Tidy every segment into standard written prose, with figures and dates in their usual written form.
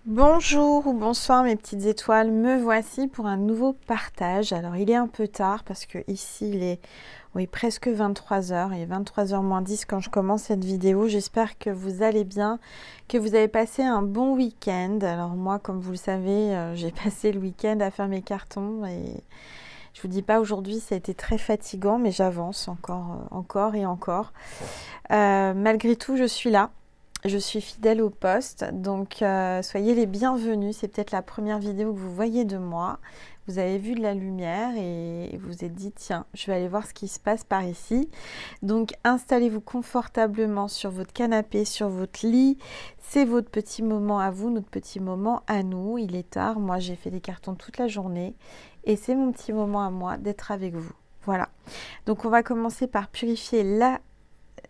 Bonjour ou bonsoir mes petites étoiles, me voici pour un nouveau partage. Alors il est un peu tard parce que ici il est presque 23 heures, il est 23h moins 10 quand je commence cette vidéo. J'espère que vous allez bien, que vous avez passé un bon week-end. Alors moi comme vous le savez, j'ai passé le week-end à faire mes cartons et je vous dis pas aujourd'hui ça a été très fatigant mais j'avance encore et encore. Malgré tout je suis là. Je suis fidèle au poste, donc soyez les bienvenus. C'est peut-être la première vidéo que vous voyez de moi. Vous avez vu de la lumière et vous vous êtes dit, tiens, je vais aller voir ce qui se passe par ici. Donc installez-vous confortablement sur votre canapé, sur votre lit. C'est votre petit moment à vous, notre petit moment à nous. Il est tard, moi j'ai fait des cartons toute la journée et c'est mon petit moment à moi d'être avec vous. Voilà. Donc on va commencer par purifier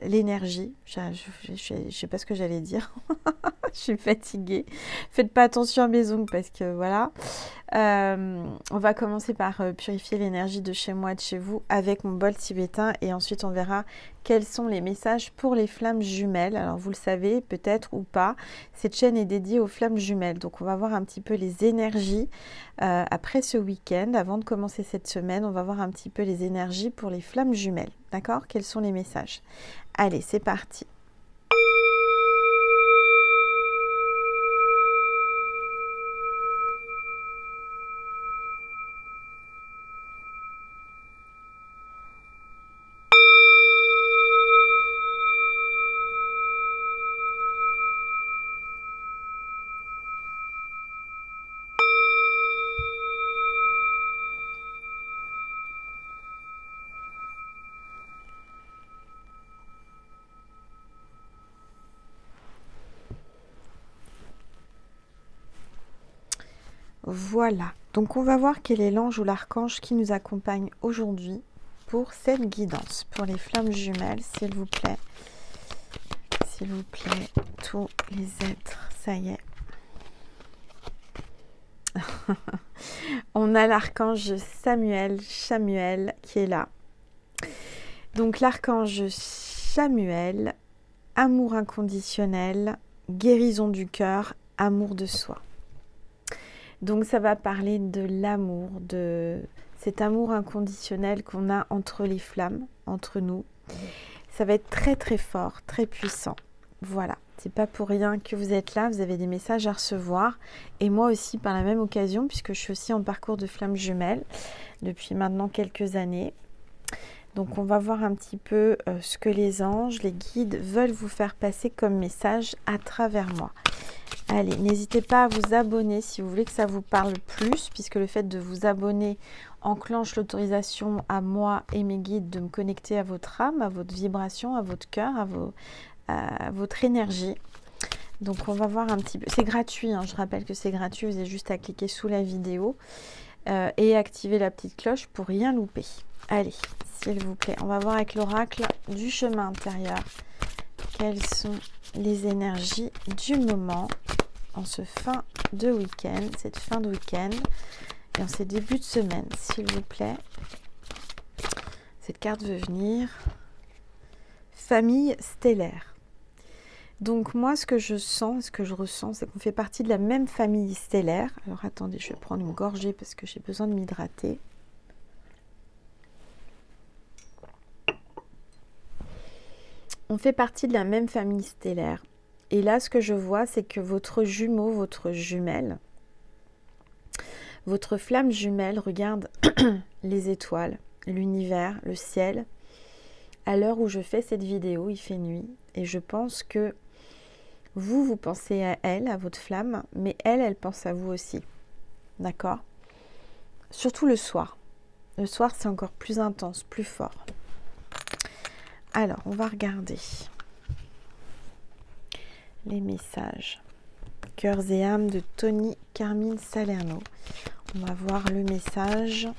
l'énergie, je sais pas ce que j'allais dire, je suis fatiguée, faites pas attention à mes ongles parce que voilà, on va commencer par purifier l'énergie de chez moi et de chez vous avec mon bol tibétain et ensuite on verra quels sont les messages pour les flammes jumelles. Alors vous le savez peut-être ou pas, cette chaîne est dédiée aux flammes jumelles, donc on va voir un petit peu les énergies après ce week-end. Avant de commencer cette semaine, on va voir un petit peu les énergies pour les flammes jumelles, d'accord? Quels sont les messages? Allez, c'est parti. Voilà, donc on va voir quel est l'ange ou l'archange qui nous accompagne aujourd'hui pour cette guidance, pour les flammes jumelles, s'il vous plaît, tous les êtres, ça y est. On a l'archange Chamuel qui est là. Donc l'archange Chamuel, amour inconditionnel, guérison du cœur, amour de soi. Donc ça va parler de l'amour, de cet amour inconditionnel qu'on a entre les flammes, entre nous. Ça va être très très fort, très puissant. Voilà, c'est pas pour rien que vous êtes là, vous avez des messages à recevoir. Et moi aussi par la même occasion, puisque je suis aussi en parcours de flammes jumelles depuis maintenant quelques années. Donc on va voir un petit peu ce que les anges, les guides veulent vous faire passer comme message à travers moi. Allez, n'hésitez pas à vous abonner si vous voulez que ça vous parle plus, puisque le fait de vous abonner enclenche l'autorisation à moi et mes guides de me connecter à votre âme, à votre vibration, à votre cœur, à votre énergie. Donc on va voir un petit peu, c'est gratuit, hein, je rappelle que c'est gratuit, vous avez juste à cliquer sous la vidéo et activer la petite cloche pour rien louper. Allez, s'il vous plaît, on va voir avec l'oracle du chemin intérieur quelles sont les énergies du moment en ce fin de week-end, cette fin de week-end et en ces débuts de semaine, s'il vous plaît. Cette carte veut venir. Famille stellaire. Donc moi, ce que je sens, ce que je ressens, c'est qu'on fait partie de la même famille stellaire. Alors attendez, je vais prendre une gorgée parce que j'ai besoin de m'hydrater. On fait partie de la même famille stellaire. Et là, ce que je vois, c'est que votre jumeau, votre jumelle, votre flamme jumelle regarde les étoiles, l'univers, le ciel. À l'heure où je fais cette vidéo, il fait nuit. Et je pense que vous pensez à elle, à votre flamme, mais elle pense à vous aussi. D'accord? Surtout le soir. Le soir, c'est encore plus intense, plus fort. Alors, on va regarder les messages. Cœurs et âmes de Tony Carmine Salerno. On va voir le message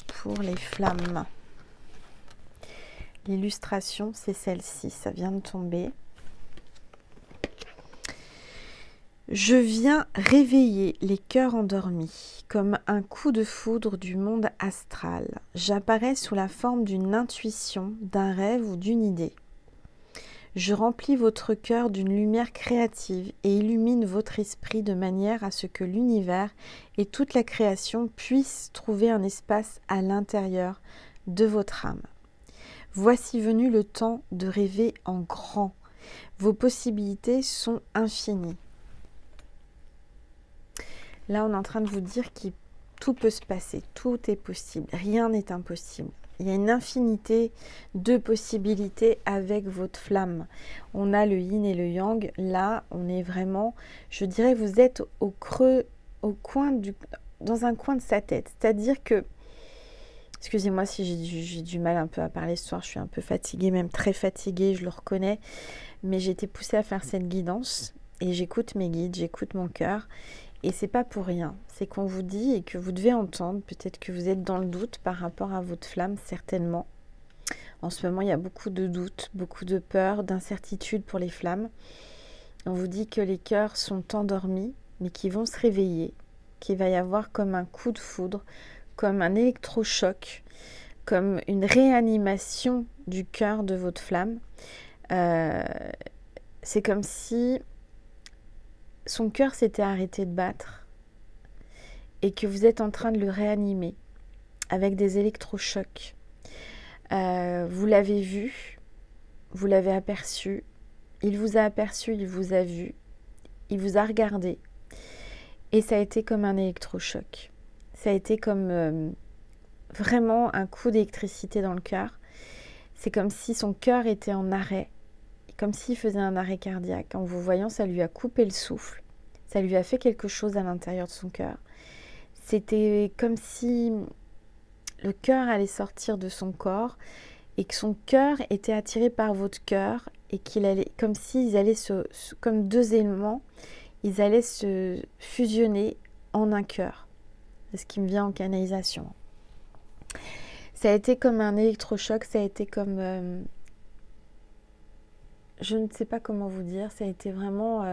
pour les flammes. L'illustration, c'est celle-ci, ça vient de tomber. Je viens réveiller les cœurs endormis, comme un coup de foudre du monde astral. J'apparais sous la forme d'une intuition, d'un rêve ou d'une idée. Je remplis votre cœur d'une lumière créative et illumine votre esprit de manière à ce que l'univers et toute la création puissent trouver un espace à l'intérieur de votre âme. Voici venu le temps de rêver en grand. Vos possibilités sont infinies. Là, on est en train de vous dire que tout peut se passer, tout est possible, rien n'est impossible. Il y a une infinité de possibilités avec votre flamme. On a le yin et le yang. Là, on est vraiment, je dirais, vous êtes au creux, dans un coin de sa tête. C'est-à-dire que, excusez-moi si j'ai du mal un peu à parler ce soir, je suis un peu fatiguée, même très fatiguée, je le reconnais. Mais j'ai été poussée à faire cette guidance et j'écoute mes guides, j'écoute mon cœur. Et c'est pas pour rien, c'est qu'on vous dit et que vous devez entendre, peut-être que vous êtes dans le doute par rapport à votre flamme, certainement. En ce moment, il y a beaucoup de doutes, beaucoup de peur, d'incertitude pour les flammes. On vous dit que les cœurs sont endormis, mais qu'ils vont se réveiller, qu'il va y avoir comme un coup de foudre, comme un électrochoc, comme une réanimation du cœur de votre flamme. C'est comme si son cœur s'était arrêté de battre et que vous êtes en train de le réanimer avec des électrochocs. Vous l'avez vu, vous l'avez aperçu, il vous a aperçu, il vous a vu, il vous a regardé et ça a été comme un électrochoc. Ça a été comme vraiment un coup d'électricité dans le cœur. C'est comme si son cœur était en arrêt, comme s'il faisait un arrêt cardiaque. En vous voyant, ça lui a coupé le souffle. Ça lui a fait quelque chose à l'intérieur de son cœur. C'était comme si le cœur allait sortir de son corps et que son cœur était attiré par votre cœur et qu'il allait, comme s'ils allaient comme deux éléments, ils allaient se fusionner en un cœur. C'est ce qui me vient en canalisation. Ça a été comme un électrochoc, ça a été comme... je ne sais pas comment vous dire, ça a été vraiment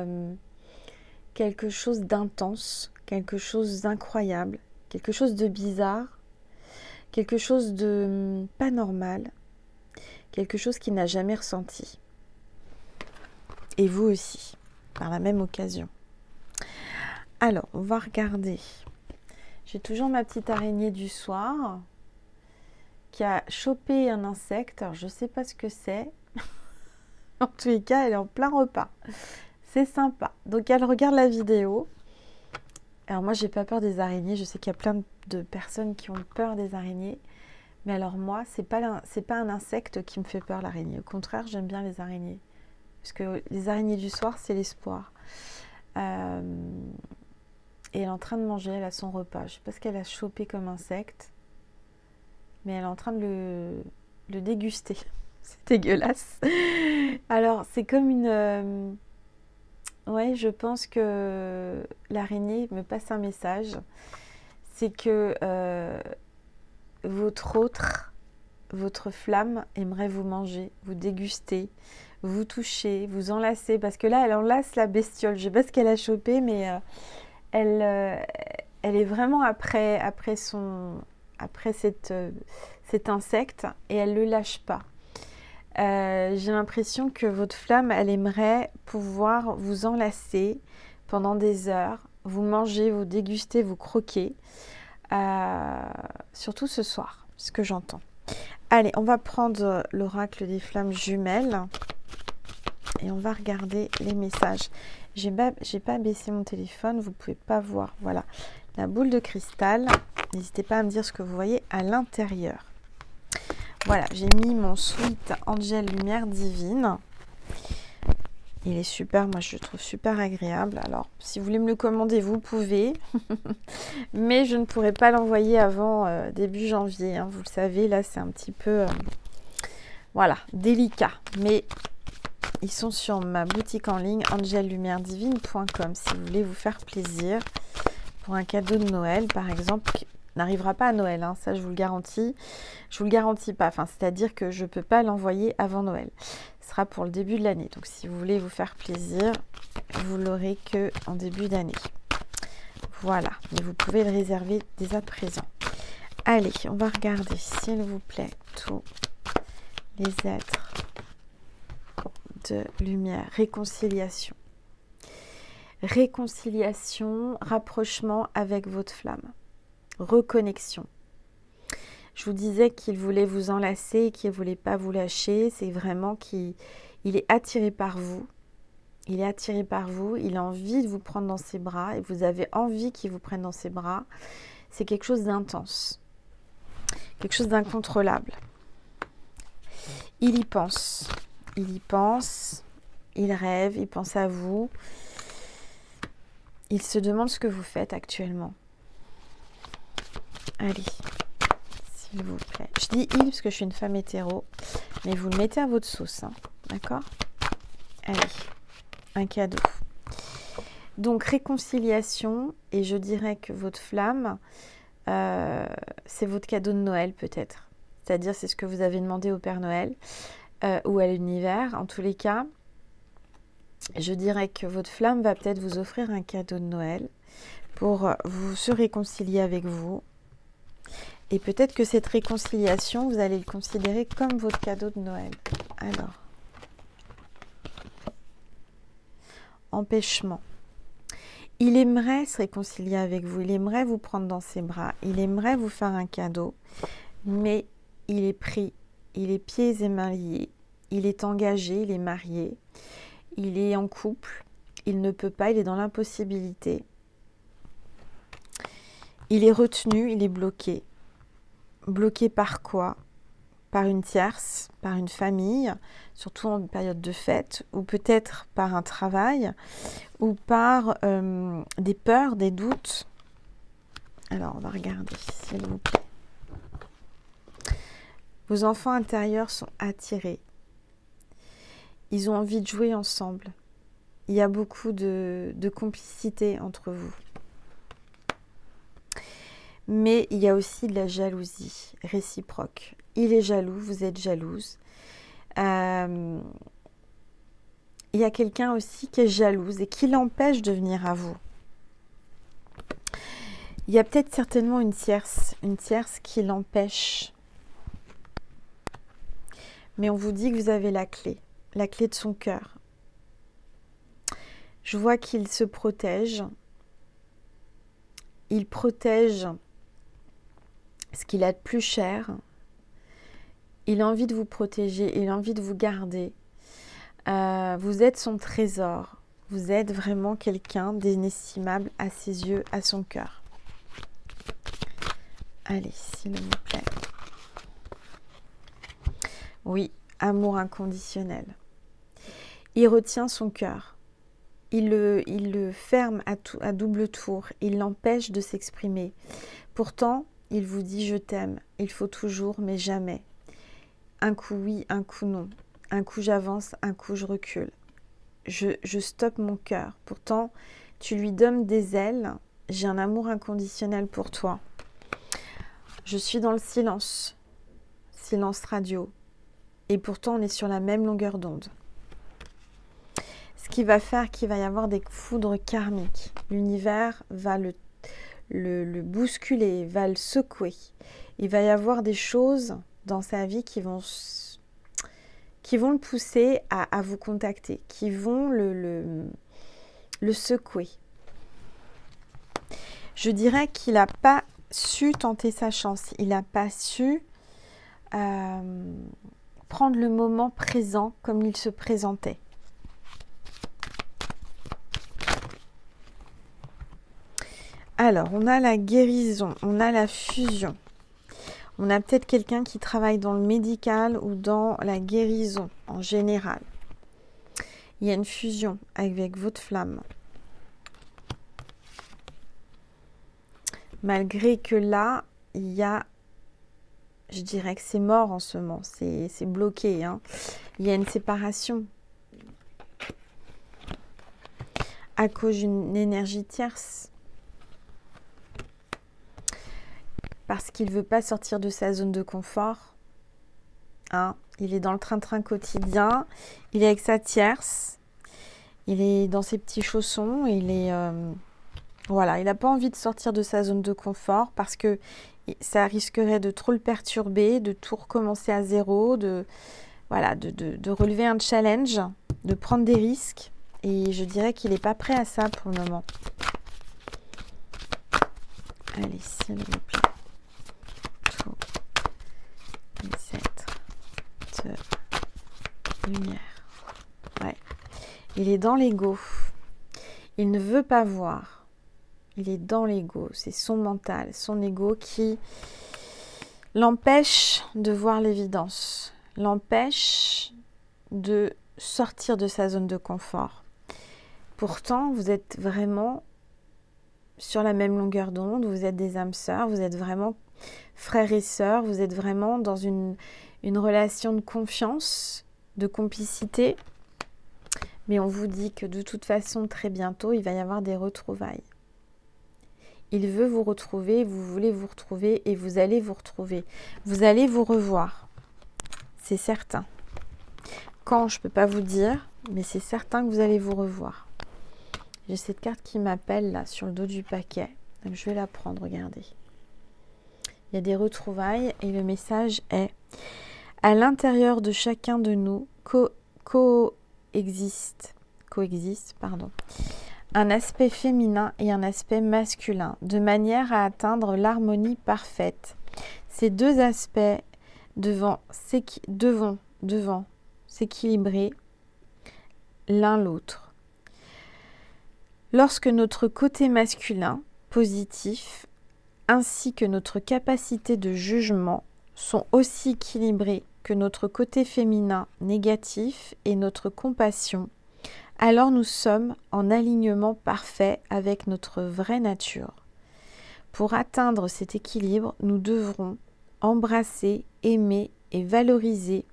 quelque chose d'intense, quelque chose d'incroyable, quelque chose de bizarre, quelque chose de pas normal, quelque chose qu'il n'a jamais ressenti. Et vous aussi, par la même occasion. Alors, on va regarder. J'ai toujours ma petite araignée du soir qui a chopé un insecte. Alors, je ne sais pas ce que c'est. En tous les cas, elle est en plein repas. C'est sympa. Donc, elle regarde la vidéo. Alors, moi, j'ai pas peur des araignées. Je sais qu'il y a plein de personnes qui ont peur des araignées. Mais alors, moi, c'est pas un insecte qui me fait peur, l'araignée. Au contraire, j'aime bien les araignées. Parce que les araignées du soir, c'est l'espoir. Et elle est en train de manger. Elle a son repas. Je sais pas ce qu'elle a chopé comme insecte. Mais elle est en train de le déguster. C'est dégueulasse. Alors, c'est comme une... Ouais, je pense que l'araignée me passe un message. C'est que votre flamme aimerait vous manger, vous déguster, vous toucher, vous enlacer. Parce que là, elle enlace la bestiole. Je ne sais pas ce qu'elle a chopé, mais elle est vraiment après cet insecte et elle ne le lâche pas. J'ai l'impression que votre flamme, elle aimerait pouvoir vous enlacer pendant des heures, vous manger, vous déguster, vous croquer, surtout ce soir, ce que j'entends. Allez, on va prendre l'oracle des flammes jumelles et on va regarder les messages. J'ai pas baissé mon téléphone, vous pouvez pas voir. Voilà, la boule de cristal. N'hésitez pas à me dire ce que vous voyez à l'intérieur. Voilà, j'ai mis mon Sweet Angel Lumière Divine. Il est super, moi je le trouve super agréable. Alors, si vous voulez me le commander, vous pouvez. Mais je ne pourrai pas l'envoyer avant début janvier. Hein. Vous le savez, là c'est un petit peu voilà, délicat. Mais ils sont sur ma boutique en ligne angellumairedivine.com si vous voulez vous faire plaisir pour un cadeau de Noël, par exemple. N'arrivera pas à Noël, hein, ça je vous le garantis. Je vous le garantis pas, enfin, c'est-à-dire que je ne peux pas l'envoyer avant Noël. Ce sera pour le début de l'année. Donc si vous voulez vous faire plaisir, vous l'aurez que en début d'année. Voilà, mais vous pouvez le réserver dès à présent. Allez, on va regarder, s'il vous plaît, tous les êtres petite lumière. Réconciliation. Réconciliation, rapprochement avec votre flamme. Reconnexion. Je vous disais qu'il voulait vous enlacer et qu'il ne voulait pas vous lâcher. C'est vraiment qu'il est attiré par vous. Il est attiré par vous. Il a envie de vous prendre dans ses bras et vous avez envie qu'il vous prenne dans ses bras. C'est quelque chose d'intense. Quelque chose d'incontrôlable. Il y pense. Il y pense. Il rêve. Il pense à vous. Il se demande ce que vous faites actuellement. Allez, s'il vous plaît. Je dis il parce que je suis une femme hétéro, mais vous le mettez à votre sauce, hein, d'accord? Allez, un cadeau. Donc, réconciliation, et je dirais que votre flamme, c'est votre cadeau de Noël peut-être. C'est-à-dire, c'est ce que vous avez demandé au Père Noël ou à l'univers. En tous les cas, je dirais que votre flamme va peut-être vous offrir un cadeau de Noël pour vous se réconcilier avec vous. Et peut-être que cette réconciliation, vous allez le considérer comme votre cadeau de Noël. Alors, empêchement. Il aimerait se réconcilier avec vous, il aimerait vous prendre dans ses bras, il aimerait vous faire un cadeau, mais il est pris, il est pieds et mains liés, il est engagé, il est marié, il est en couple, il ne peut pas, il est dans l'impossibilité. Il est retenu, il est bloqué. Bloqué par quoi? Par une tierce, par une famille, surtout en période de fête, ou peut-être par un travail, ou par des peurs, des doutes. Alors, on va regarder, s'il vous plaît. Vos enfants intérieurs sont attirés. Ils ont envie de jouer ensemble. Il y a beaucoup de complicité entre vous. Mais il y a aussi de la jalousie réciproque. Il est jaloux, vous êtes jalouse. Il y a quelqu'un aussi qui est jalouse et qui l'empêche de venir à vous. Il y a peut-être certainement une tierce qui l'empêche. Mais on vous dit que vous avez la clé de son cœur. Je vois qu'il se protège. Il protège ce qu'il a de plus cher. Il a envie de vous protéger, il a envie de vous garder. Vous êtes son trésor. Vous êtes vraiment quelqu'un d'inestimable à ses yeux, à son cœur. Allez, s'il vous plaît. Oui, amour inconditionnel. Il retient son cœur. Il le ferme à double tour. Il l'empêche de s'exprimer. Pourtant, il vous dit « je t'aime ». Il faut toujours, mais jamais. Un coup oui, un coup non. Un coup j'avance, un coup je recule. Je stoppe mon cœur. Pourtant, tu lui donnes des ailes. J'ai un amour inconditionnel pour toi. Je suis dans le silence. Silence radio. Et pourtant, on est sur la même longueur d'onde. Ce qui va faire qu'il va y avoir des foudres karmiques. L'univers va le bousculer, va le secouer. Il va y avoir des choses dans sa vie qui vont le pousser à vous contacter, qui vont le secouer. Je dirais qu'il n'a pas su tenter sa chance, il n'a pas su prendre le moment présent comme il se présentait. Alors, on a la guérison, on a la fusion. On a peut-être quelqu'un qui travaille dans le médical ou dans la guérison en général. Il y a une fusion avec votre flamme. Malgré que là, il y a, je dirais que c'est mort en ce moment, c'est bloqué, hein. Il y a une séparation à cause d'une énergie tierce. Parce qu'il ne veut pas sortir de sa zone de confort. Hein, il est dans le train-train quotidien. Il est avec sa tierce. Il est dans ses petits chaussons. Il est, voilà, il n'a pas envie de sortir de sa zone de confort parce que ça risquerait de trop le perturber, de tout recommencer à zéro, de relever un challenge. de prendre des risques. Et je dirais qu'il n'est pas prêt à ça pour le moment. Allez, s'il vous plaît. Tous les êtres de lumière. Ouais. Il est dans l'ego. Il ne veut pas voir. Il est dans l'ego. C'est son mental, son ego qui l'empêche de voir l'évidence. L'empêche de sortir de sa zone de confort. Pourtant, vous êtes vraiment sur la même longueur d'onde, vous êtes des âmes sœurs, vous êtes vraiment frères et sœurs, vous êtes vraiment dans une relation de confiance, de complicité. Mais on vous dit que de toute façon, très bientôt, il va y avoir des retrouvailles. Il veut vous retrouver, vous voulez vous retrouver et vous allez vous retrouver. Vous allez vous revoir, c'est certain. Quand, je ne peux pas vous dire, mais c'est certain que vous allez vous revoir. J'ai cette carte qui m'appelle là sur le dos du paquet. Donc je vais la prendre, regardez. Il y a des retrouvailles et le message est à l'intérieur de chacun de nous coexiste un aspect féminin et un aspect masculin de manière à atteindre l'harmonie parfaite. Ces deux aspects devant s'équilibrer l'un l'autre. Lorsque notre côté masculin, positif, ainsi que notre capacité de jugement sont aussi équilibrés que notre côté féminin, négatif, et notre compassion, alors nous sommes en alignement parfait avec notre vraie nature. Pour atteindre cet équilibre, nous devrons embrasser, aimer et valoriser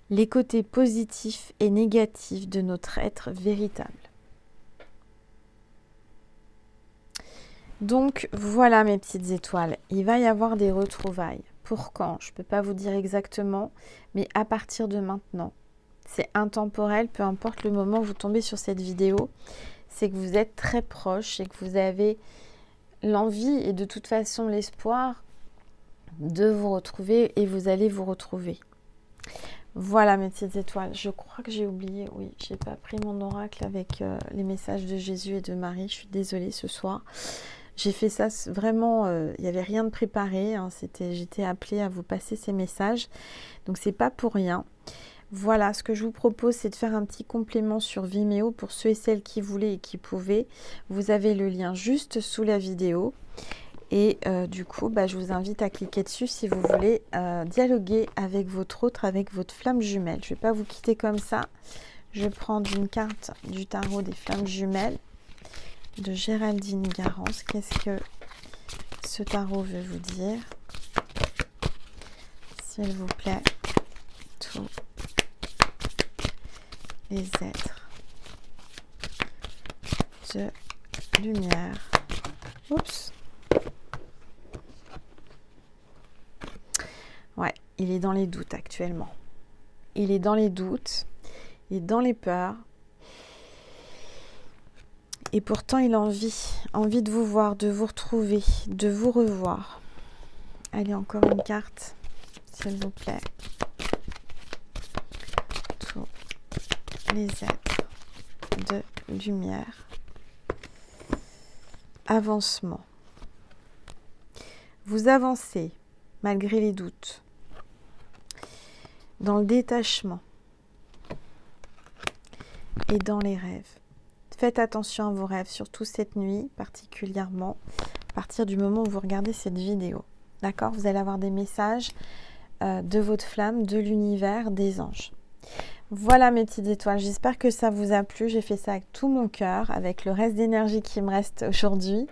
les côtés positifs et négatifs de notre être véritable. Donc voilà mes petites étoiles, il va y avoir des retrouvailles. Pour quand? Je ne peux pas vous dire exactement, mais à partir de maintenant. C'est intemporel, peu importe le moment où vous tombez sur cette vidéo, c'est que vous êtes très proche et que vous avez l'envie et de toute façon l'espoir de vous retrouver et vous allez vous retrouver. Voilà mes petites étoiles, je crois que j'ai oublié, oui, j'ai pas pris mon oracle avec les messages de Jésus et de Marie, je suis désolée ce soir. J'ai fait ça vraiment, il n'y avait rien de préparé, hein, j'étais appelée à vous passer ces messages, donc c'est pas pour rien. Voilà, ce que je vous propose, c'est de faire un petit complément sur Vimeo pour ceux et celles qui voulaient et qui pouvaient. Vous avez le lien juste sous la vidéo. Et du coup, je vous invite à cliquer dessus si vous voulez dialoguer avec votre flamme jumelle. Je ne vais pas vous quitter comme ça. Je vais prendre une carte du tarot des flammes jumelles de Géraldine Garance. Qu'est-ce que ce tarot veut vous dire? S'il vous plaît, tous les êtres de lumière. Oups. Ouais, il est dans les doutes actuellement. Il est dans les doutes, il est dans les peurs. Et pourtant, il a envie de vous voir, de vous retrouver, de vous revoir. Allez, encore une carte, s'il vous plaît. Tous les êtres de lumière. Avancement. Vous avancez malgré les doutes, dans le détachement et dans les rêves. Faites attention à vos rêves, surtout cette nuit particulièrement, à partir du moment où vous regardez cette vidéo. D'accord? Vous allez avoir des messages de votre flamme, de l'univers, des anges. Voilà mes petites étoiles, j'espère que ça vous a plu. J'ai fait ça avec tout mon cœur, avec le reste d'énergie qui me reste aujourd'hui.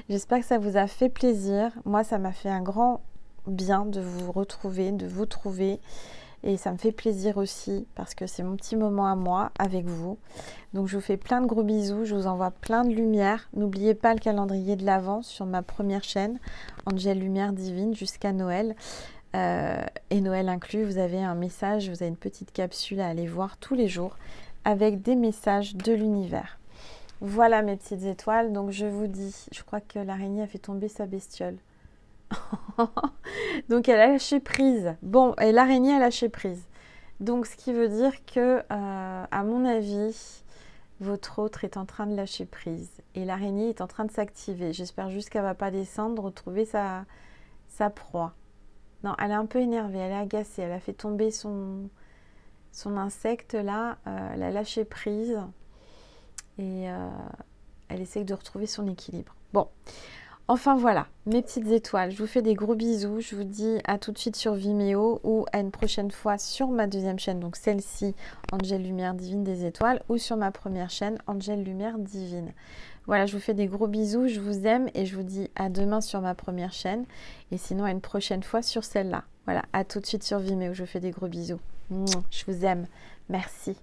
J'espère que ça vous a fait plaisir. Moi, ça m'a fait un grand bien de vous retrouver, de vous trouver. Et ça me fait plaisir aussi parce que c'est mon petit moment à moi avec vous. Donc je vous fais plein de gros bisous, je vous envoie plein de lumière. N'oubliez pas le calendrier de l'Avent sur ma première chaîne, Angel Lumière Divine, jusqu'à Noël. Et Noël inclus, vous avez un message, vous avez une petite capsule à aller voir tous les jours avec des messages de l'univers. Voilà mes petites étoiles, donc je vous dis, je crois que l'araignée a fait tomber sa bestiole. Donc elle a lâché prise. Bon, et l'araignée a lâché prise. Donc, ce qui veut dire que, à mon avis, votre autre est en train de lâcher prise et l'araignée est en train de s'activer. J'espère juste qu'elle ne va pas descendre, retrouver sa proie. Non, elle est un peu énervée, elle est agacée, elle a fait tomber son insecte là, elle a lâché prise et elle essaye de retrouver son équilibre. Bon, enfin voilà, mes petites étoiles, je vous fais des gros bisous, je vous dis à tout de suite sur Vimeo ou à une prochaine fois sur ma deuxième chaîne, donc celle-ci, Angel Lumière Divine des Étoiles, ou sur ma première chaîne, Angel Lumière Divine. Voilà, je vous fais des gros bisous, je vous aime et je vous dis à demain sur ma première chaîne et sinon à une prochaine fois sur celle-là. Voilà, à tout de suite sur Vimeo, je vous fais des gros bisous. Je vous aime, merci.